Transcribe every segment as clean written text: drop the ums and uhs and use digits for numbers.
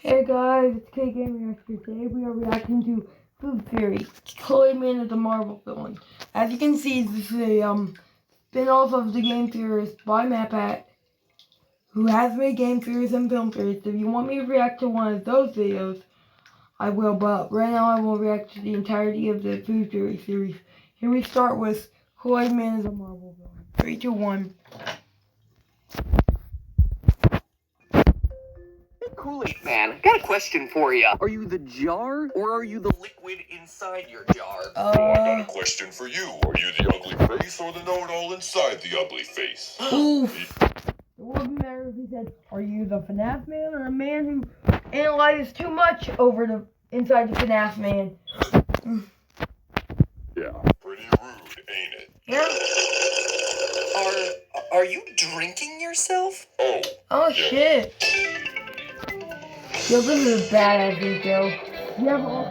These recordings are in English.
Hey guys, it's K-Game Reactor. Today we are reacting to Food Theory, Kool-Aid Man is a Marvel villain. As you can see, this is a spin-off of the Game Theorist by MapPat, who has made Game Theories and Film Theories. If you want me to react to one of those videos, I will, but right now I will react to the entirety of the Food Theory series. Here we start with Kool-Aid Man is a Marvel villain. 3, 2, 1. Kool-Aid Man, got a question for you. Are you the jar, or are you the liquid inside your jar? I got a question for you. Are you the ugly face or the know-it-all inside the ugly face? Oof. It wouldn't matter if he said, are you the FNAF man or a man who analyzes too much over the inside the FNAF man? Yeah, pretty rude, ain't it? Yeah. Are you drinking yourself? Oh Oh yeah. shit. Yo, this is a badass video. You have all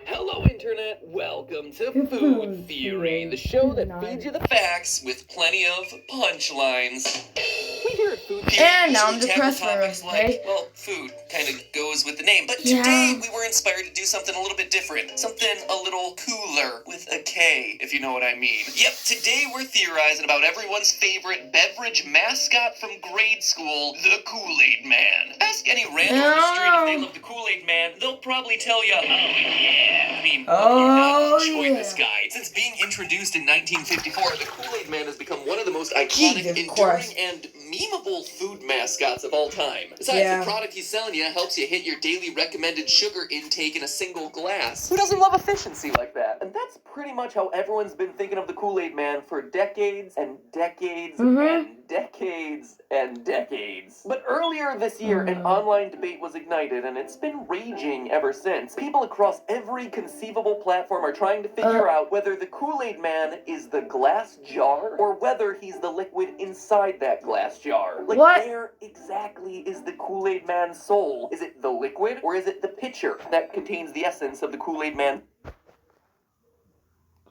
Hello, Internet. Welcome to Food Theory, the show that feeds you the facts with plenty of punchlines. We here at Food Theory And now I'm usually depressed tackle for topics a day. like, well, food kind of goes with the name. But today we were inspired to do something a little bit different. Something a little cooler with a K, if you know what I mean. Yep, today we're theorizing about everyone's favorite beverage mascot from grade school, the Kool-Aid Man. Ask any random on the street if they love the Kool-Aid Man, they'll probably tell you, oh yeah. I mean, Oh, not enjoy yeah. this guy. Since being introduced in 1954, the Kool-Aid Man has become one of the most iconic, Jesus enduring, Christ. and memeable food mascots of all time. Besides, the product he's selling you helps you hit your daily recommended sugar intake in a single glass. Who doesn't love efficiency like that? And that's pretty much how everyone's been thinking of the Kool-Aid Man for decades and decades and decades and decades. But earlier this year, an online debate was ignited, and it's been raging ever since. People across every conceivable platform are trying to figure out whether the Kool-Aid Man is the glass jar or whether he's the liquid inside that glass jar. Like, where exactly is the Kool-Aid Man's soul? Is it the liquid, or is it the pitcher that contains the essence of the Kool-Aid Man?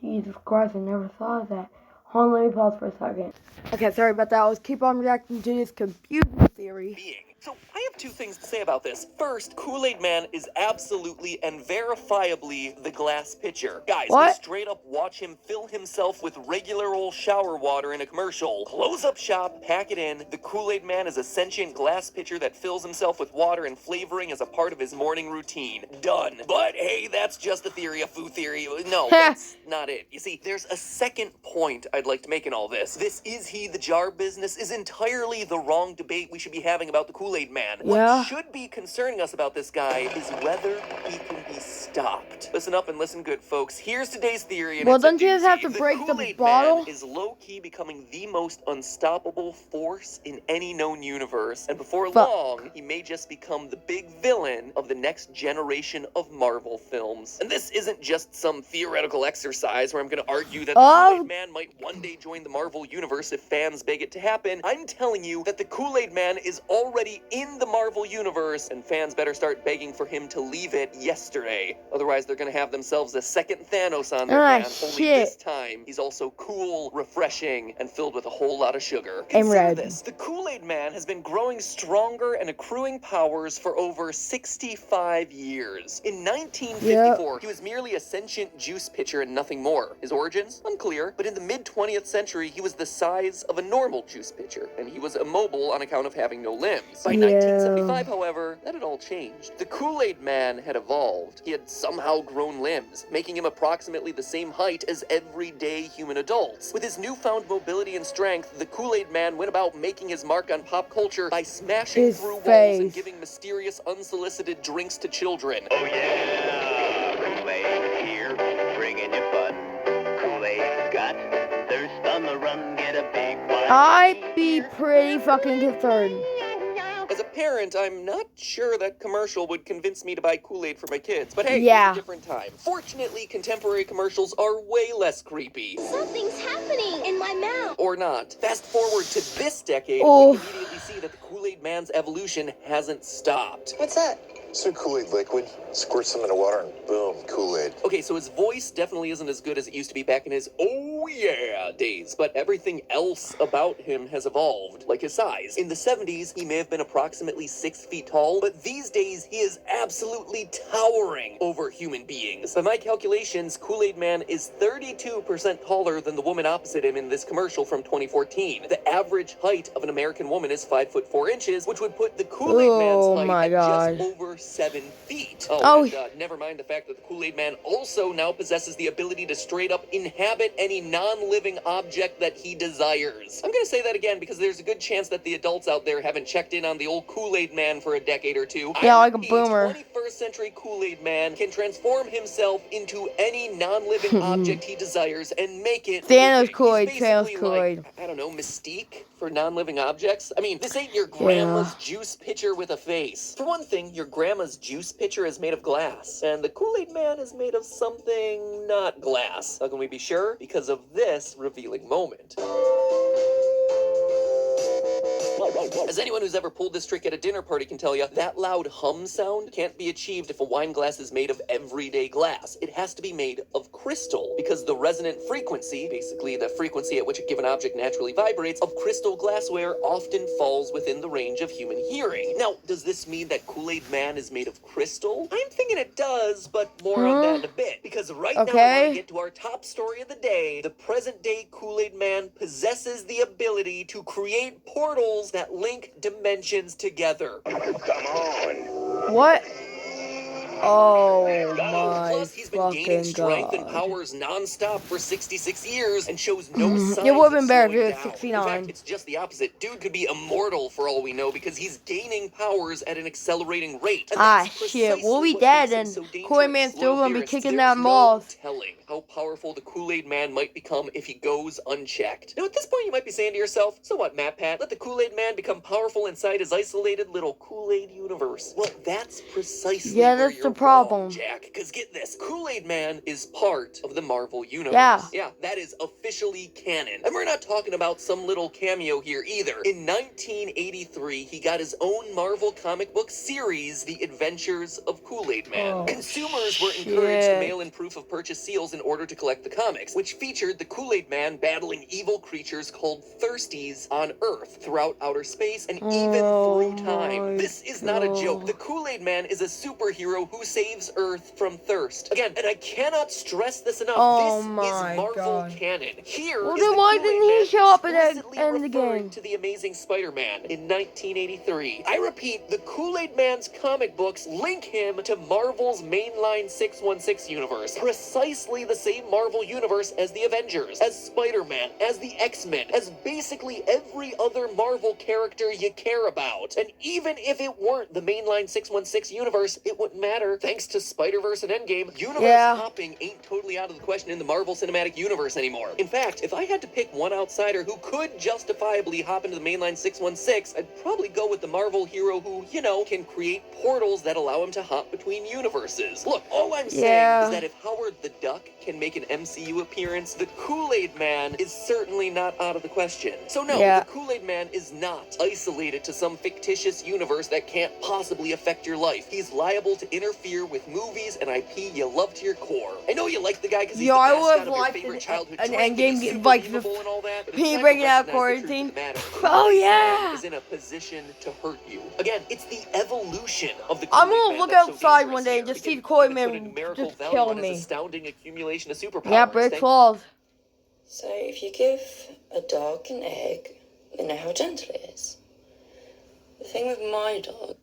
Jesus Christ, I never thought of that. Hold on, let me pause for a second. Okay, sorry about that. Let's keep on reacting to this confusing theory. So, I have two things to say about this. First, Kool-Aid Man is absolutely and verifiably the glass pitcher. Guys, we straight up watch him fill himself with regular old shower water in a commercial. Close up shop, pack it in. The Kool-Aid Man is a sentient glass pitcher that fills himself with water and flavoring as a part of his morning routine. Done. But hey, that's just a theory, a food theory. No, that's not it. You see, there's a second point I'd like to make in all this. This is he the jar business is entirely the wrong debate we should be having about the Kool-Aid Man. What should be concerning us about this guy is whether he can be stopped. Listen up and listen good, folks. Here's today's theory. And don't you just have to break the Kool-Aid bottle? Man is low-key becoming the most unstoppable force in any known universe. And before long, he may just become the big villain of the next generation of Marvel films. And this isn't just some theoretical exercise where I'm going to argue that the Kool-Aid Man might one day join the Marvel universe if fans beg it to happen. I'm telling you that the Kool-Aid Man is already in the Marvel universe, and fans better start begging for him to leave it yesterday. Otherwise, they're gonna have themselves a second Thanos on their hands. Only this time, he's also cool, refreshing, and filled with a whole lot of sugar. Consider this. The Kool-Aid Man has been growing stronger and accruing powers for over 65 years. In 1954, he was merely a sentient juice pitcher and nothing more. His origins? Unclear, but in the mid-20th century, he was the size of a normal juice pitcher, and he was immobile on account of having no limbs. By 1975, however, that had all changed. The Kool-Aid Man had evolved. He had somehow grown limbs, making him approximately the same height as everyday human adults. With his newfound mobility and strength, the Kool-Aid Man went about making his mark on pop culture by smashing through walls and giving mysterious, unsolicited drinks to children. Oh yeah, Kool-Aid here, bringing you fun. Kool-Aid's got thirst on the run, get a big one. I'd be pretty fucking concerned. As a parent, I'm not sure that commercial would convince me to buy Kool-Aid for my kids, but hey, it's a different time. Fortunately, contemporary commercials are way less creepy. Something's happening in my mouth. Or not. Fast forward to this decade, we immediately see that the Kool-Aid Man's evolution hasn't stopped. What's that? Some Kool-Aid liquid, squirt some in the water, and boom, Kool-Aid. Okay, so his voice definitely isn't as good as it used to be back in his oh yeah days, but everything else about him has evolved, like his size. In the 70s, he may have been approximately 6 feet tall, but these days he is absolutely towering over human beings. By my calculations, Kool-Aid Man is 32% taller than the woman opposite him in this commercial from 2014. The average height of an American woman is 5 foot 4 inches, which would put the Kool-Aid Man's Oh height my at God. just over 7 feet. Oh. And never mind the fact that the Kool-Aid Man also now possesses the ability to straight up inhabit any non-living object that he desires. I'm gonna say that again because there's a good chance that the adults out there haven't checked in on the old Kool-Aid Man for a decade or two. Yeah, I like a repeat, boomer. 21st century Kool-Aid Man can transform himself into any non-living object he desires and make it Thanos living. Kool-Aid, He's Thanos basically Kool-Aid. like, I don't know, Mystique for non-living objects? I mean, this ain't your grandma's juice pitcher with a face. For one thing, your grandma's juice pitcher is made of glass, and the Kool-Aid Man is made of something not glass. How can we be sure? Because of this revealing moment. As anyone who's ever pulled this trick at a dinner party can tell you, that loud hum sound can't be achieved if a wine glass is made of everyday glass. It has to be made of crystal, because the resonant frequency, basically the frequency at which a given object naturally vibrates, of crystal glassware often falls within the range of human hearing. Now, does this mean that Kool-Aid Man is made of crystal? I'm thinking it does, but more on that in a bit, because right now I want to get to our top story of the day. The present-day Kool-Aid Man possesses the ability to create portals that link dimensions together. Come on. What? Oh my Plus, he's been gaining fucking strength and God. powers non-stop for 66 years and shows no signs It would have been of better if slowing it was down. 69. In fact, it's just the opposite. Dude could be immortal for all we know because he's gaining powers at an accelerating rate. And Ah, that's shit. We'll precisely be what dead makes him and so dangerous. Kool-Aid Man's still Loyal gonna be theorists, kicking there's that no balls. telling how powerful the Kool-Aid Man might become if he goes unchecked. Now, at this point, you might be saying to yourself, so what, Matt Pat? Let the Kool-Aid Man become powerful inside his isolated little Kool-Aid universe. Well, that's precisely where that's you're the problem. wrong, Jack. Because get this, Kool-Aid Man is part of the Marvel Universe. Yeah, that is officially canon. And we're not talking about some little cameo here either. In 1983, he got his own Marvel comic book series, The Adventures of Kool-Aid Man. Oh, Consumers were encouraged to shit. mail in proof of purchase seals in order to collect the comics, which featured the Kool-Aid Man battling evil creatures called Thirsties on Earth, throughout outer space, and even through time. This is not a joke. The Kool-Aid Man is a superhero who saves Earth from thirst. Again, and I cannot stress this enough, this is Marvel canon. Here Well, is then the why Kool-Aid didn't he Man show up at the explicitly end of the referring game? to the Amazing Spider-Man in 1983. I repeat, the Kool-Aid Man's comic books link him to Marvel's mainline 616 universe. Precisely the same Marvel universe as the Avengers, as Spider-Man, as the X-Men, as basically every other Marvel character you care about. And even if it weren't the mainline 616 universe, it wouldn't matter. Thanks to Spider-Verse and Endgame, universe hopping ain't totally out of the question in the Marvel Cinematic Universe anymore. In fact, if I had to pick one outsider who could justifiably hop into the mainline 616, I'd probably go with the Marvel hero who, you know, can create portals that allow him to hop between universes. Look, all I'm saying is that if Howard the Duck can make an MCU appearance, the Kool-Aid Man is certainly not out of the question. So no, the Kool-Aid Man is not isolated to some fictitious universe that can't possibly affect your life. He's liable to interfere with movies and IP you love to your core. I know you like the guy because he's the mascot of your favorite childhood drink, and he's super memeable and all that, but it's time to breaking out recognize the truth quarantine. of the matter. Oh Kool-Aid yeah. Man is in a position to hurt you. Again, it's the evolution of the I'm Kool-Aid gonna Man look that's so outside dangerous one day here. and just It see can the Kool-Aid even put a Man numerical just value kill on his me. astounding accumulation of superpowers. Yeah, break claws. So if you give a dog an egg, you know how gentle it is. The thing with my dog...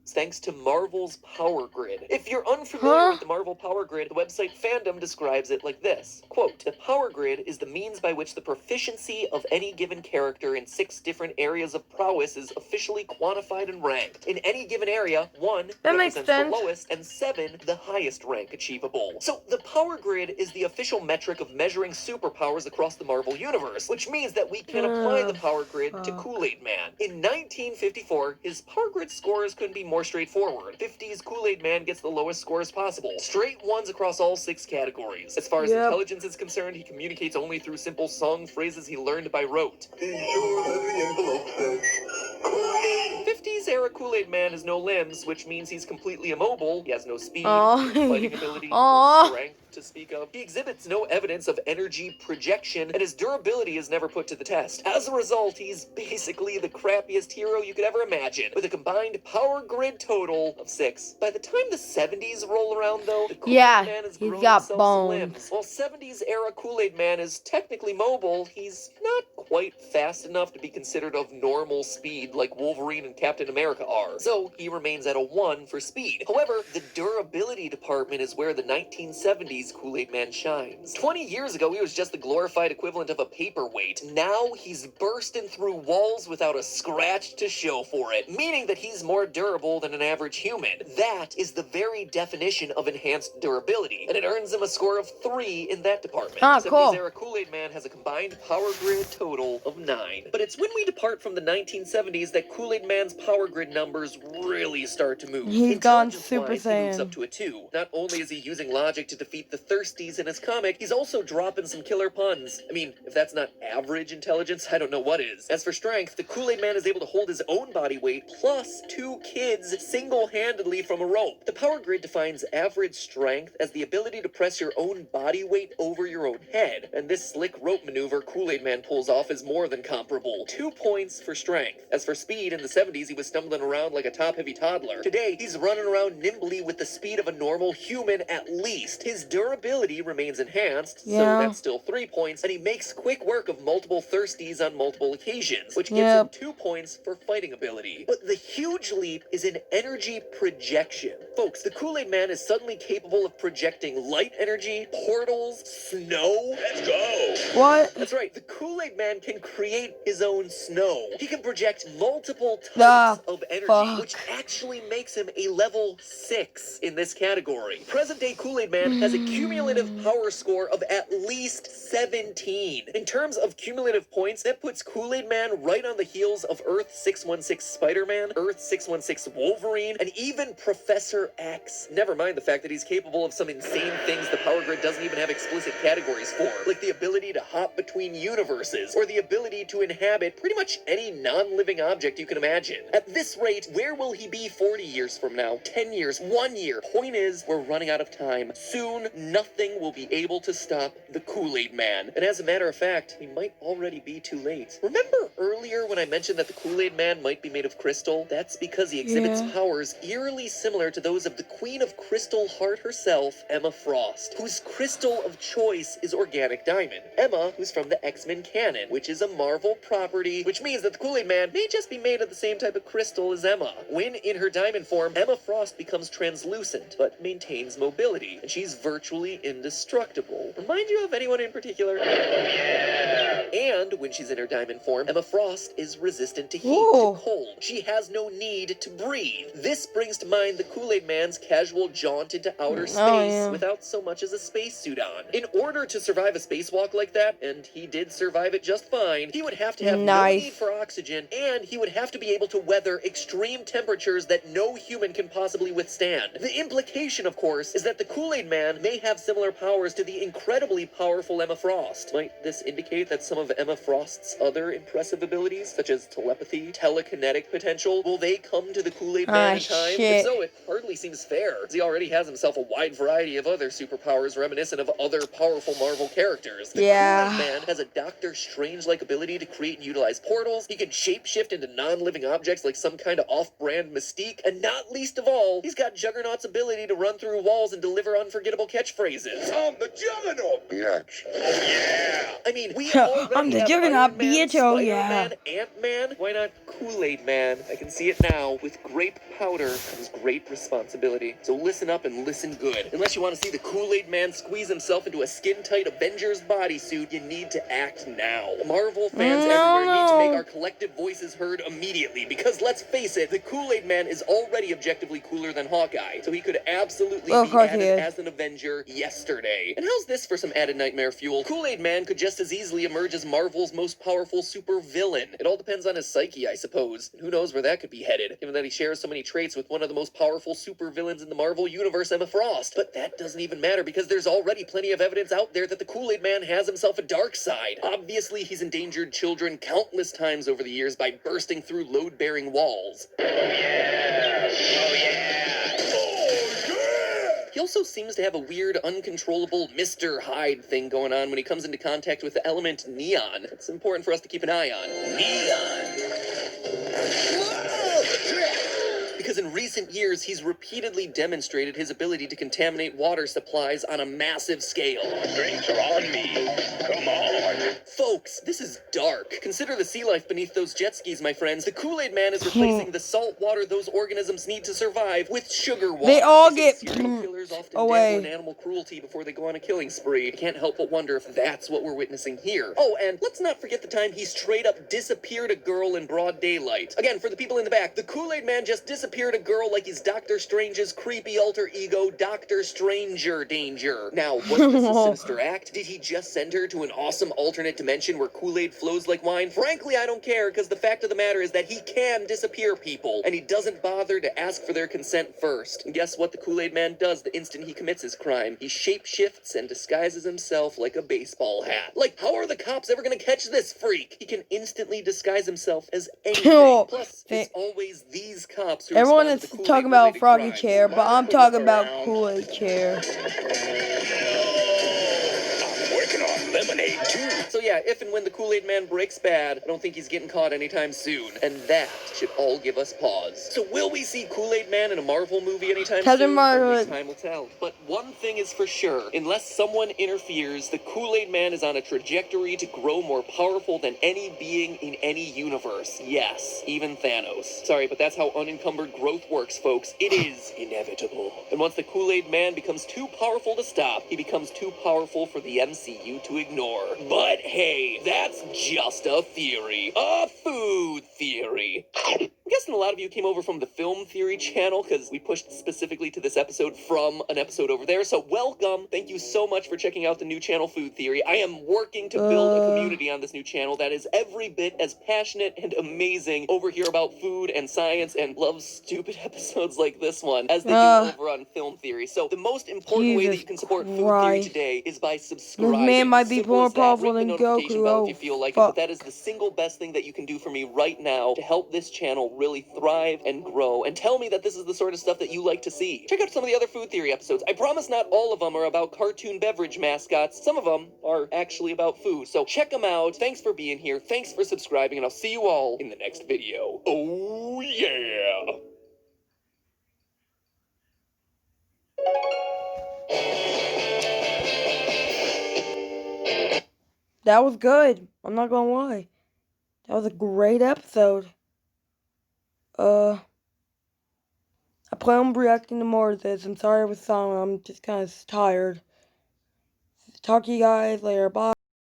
Thanks to Marvel's Power Grid. If you're unfamiliar with the Marvel Power Grid, the website Fandom describes it like this. Quote, the Power Grid is the means by which the proficiency of any given character in 6 different areas of prowess is officially quantified and ranked. In any given area, 1 represents the lowest and 7 the highest rank achievable. So the Power Grid is the official metric of measuring superpowers across the Marvel Universe, which means that we can apply the Power Grid to Kool-Aid Man. In 1954, his Power Grid scores couldn't be more straightforward. 50s Kool-Aid Man gets the lowest scores possible. Straight 1s across all 6 categories. As far as intelligence is concerned, he communicates only through simple song phrases he learned by rote. Be sure that the envelope says 50s era Kool-Aid Man has no limbs, which means he's completely immobile. He has no speed, Aw. fighting ability, Aw. or strength to speak of. He exhibits no evidence of energy projection, and his durability is never put to the test. As a result, he's basically the crappiest hero you could ever imagine, with a combined power grid total of 6. By the time the 70s roll around, though, the Kool-Aid Yeah, Man has he's grown got himself some bones. limbs. While 70s era Kool-Aid Man is technically mobile, he's not quite fast enough to be considered of normal speed like Wolverine and Captain America are. So he remains at a 1 for speed. However, the durability department is where the 1970s Kool-Aid Man shines. 20 years ago, he was just the glorified equivalent of a paperweight. Now he's bursting through walls without a scratch to show for it, meaning that he's more durable than an average human. That is the very definition of enhanced durability, and it earns him a score of 3 in that department. Ah, 70s cool. era Kool-Aid Man has a combined power grid total of 9. But it's when we depart from the 1970s that Kool-Aid Man's power grid numbers really start to move. He's gone Super Intelligence-wise, he moves Saiyan. up to a 2. Not only is he using logic to defeat the Thirsties in his comic, he's also dropping some killer puns. I mean, if that's not average intelligence, I don't know what is. As for strength, the Kool-Aid Man is able to hold his own body weight plus 2 kids single-handedly from a rope. The power grid defines average strength as the ability to press your own body weight over your own head, and this slick rope maneuver Kool-Aid Man pulls off is more than comparable. 2 points for strength. As for speed, in the 70s he was stumbling around like a top-heavy toddler. Today, he's running around nimbly with the speed of a normal human at least. His durability remains enhanced, so Yeah. that's still 3 points, and he makes quick work of multiple thirsties on multiple occasions, which gives him 2 points for fighting ability. But the huge leap is in energy projection. Folks, the Kool-Aid Man is suddenly capable of projecting light energy, portals, snow. Let's go! What? That's right, the Kool-Aid Man can create his own snow. He can project multiple Ah, types of energy, fuck. which actually makes him a level 6 in this category. Present-day Kool-Aid Man has a cumulative power score of at least 17. In terms of cumulative points, that puts Kool-Aid Man right on the heels of Earth 616 Spider-Man, Earth 616 Wolverine, and even Professor X. Never mind the fact that he's capable of some insane things the power grid doesn't even have explicit categories for, like the ability to hop between universes, or the ability to inhabit pretty much any non-living object you can imagine. At this rate, where will he be 40 years from now? 10 years? 1 year? Point is, we're running out of time. Soon, nothing will be able to stop the Kool-Aid Man. And as a matter of fact, he might already be too late. Remember earlier when I mentioned that the Kool-Aid Man might be made of crystal? That's because he exhibits powers eerily similar to those of the Queen of Crystal Heart herself, Emma Frost, whose crystal of choice is organic diamond. Emma, who's from the X-Men canon, which is a Marvel property, which means that the Kool-Aid Man may just be made of the same type of crystal as Emma. When in her diamond form, Emma Frost becomes translucent, but maintains mobility, and she's virtually indestructible. Remind you of anyone in particular? And when she's in her diamond form, Emma Frost is resistant to heat, to cold. She has no need to breathe. This brings to mind the Kool-Aid Man's casual jaunt into outer space without so much as a spacesuit on. In order to survive a spacewalk like that, and he did survive it just fine, he would have to have no need for oxygen, and he would have to be able to weather extreme temperatures that no human can possibly withstand. The implication, of course, is that the Kool-Aid Man may have similar powers to the incredibly powerful Emma Frost. Might this indicate that some of Emma Frost's other impressive abilities, such as telepathy, telekinetic potential, will they come to the Kool-Aid Man in time? If so, it hardly seems fair, as he already has himself a wide variety of other superpowers reminiscent of other powerful Marvel characters. The Kool-Aid Man has a Doctor Strange-like ability to create and utilize portals. He can shapeshift into non-living objects like some kind of off-brand Mystique, and not least of all, he's got Juggernaut's ability to run through walls and deliver unforgettable catchphrases. I'm the Juggernaut, bitch! Oh yeah! I mean, we already I'm the have Juggernaut, Iron Man, bitch, oh Spider-Man, Ant-Man. Why not Kool-Aid Man? I can see it now. With grape powder comes great responsibility. So listen up and listen good. Unless you want to see the Kool-Aid Man squeeze himself into a skin-tight Avengers bodysuit, you need to act now. Marvel fans everywhere need to make our collective voices heard immediately, because let's face it, the Kool-Aid Man is already objectively cooler than Hawkeye, so he could absolutely be added as an Avenger yesterday. And how's this for some added nightmare fuel? Kool-Aid Man could just as easily emerge emerge as Marvel's most powerful supervillain. It all depends on his psyche, I suppose. And who knows where that could be headed, given that he shares so many traits with one of the most powerful supervillains in the Marvel Universe, Emma Frost. But that doesn't even matter because there's already plenty of evidence out there that the Kool-Aid Man has himself a dark side. Obviously, he's endangered children countless times over the years by bursting through load-bearing walls. He also seems to have a weird, uncontrollable Mr. Hyde thing going on when he comes into contact with the element neon. It's important for us to keep an eye on. Neon. Because in recent years, he's repeatedly demonstrated his ability to contaminate water supplies on a massive scale. Drinks are on me. Come on. Folks, this is dark. Consider the sea life beneath those jet skis, my friends. The Kool-Aid Man is replacing the salt water those organisms need to survive with sugar water. They all get serial killers often away. dabble in animal cruelty before they go on a killing spree. I can't help but wonder if that's what we're witnessing here. Oh, and let's not forget the time he straight up disappeared a girl in broad daylight. Again, for the people in the back, the Kool-Aid Man just disappeared a girl like he's Doctor Strange's creepy alter ego, Doctor Stranger Danger. Now, was this a sinister act? Did he just send her to an awesome alternate dimension where Kool-Aid flows like wine? Frankly, I don't care, because the fact of the matter is that he can disappear people, and he doesn't bother to ask for their consent first. And guess what the Kool-Aid Man does the instant he commits his crime? He shapeshifts and disguises himself like a baseball hat. Like, how are the cops ever gonna catch this freak? He can instantly disguise himself as anything. Plus, it's always these cops who Everyone respond is to the talking Kool-Aid about Froggy crimes. Chair, but I'm talking about Kool-Aid Chair. Working on lemonade, too. So yeah, if and when the Kool-Aid Man breaks bad, I don't think he's getting caught anytime soon. And that should all give us pause. So will we see Kool-Aid Man in a Marvel movie anytime Captain soon? Marvel. Only time will tell. But one thing is for sure, unless someone interferes, the Kool-Aid Man is on a trajectory to grow more powerful than any being in any universe. Yes, even Thanos. Sorry, but that's how unencumbered growth works, folks. It is inevitable. And once the Kool-Aid Man becomes too powerful to stop, he becomes too powerful for the MCU to ignore. But hey, that's just a theory. A food theory. I'm guessing a lot of you came over from the Film Theory channel because we pushed specifically to this episode from an episode over there. So welcome. Thank you so much for checking out the new channel Food Theory. I am working to build a community on this new channel that is every bit as passionate and amazing over here about food and science and loves stupid episodes like this one as they do over on Film Theory. So the most important way that you can support Food Theory today is by subscribing. This man might be Simple more as that. powerful Ring than the notification Goku. bell Oh, if you feel like it, fuck. but that is the single best thing that you can do for me right now to help this channel really thrive and grow, and tell me that this is the sort of stuff that you like to see. Check out some of the other Food Theory episodes. I promise not all of them are about cartoon beverage mascots. Some of them are actually about food, so check them out. Thanks for being here, thanks for subscribing, and I'll see you all in the next video. Oh yeah! That was good. I'm not gonna lie. That was a great episode. I plan on reacting to more of this. I'm sorry I was silent. I'm just kind of tired. Talk to you guys later. Bye.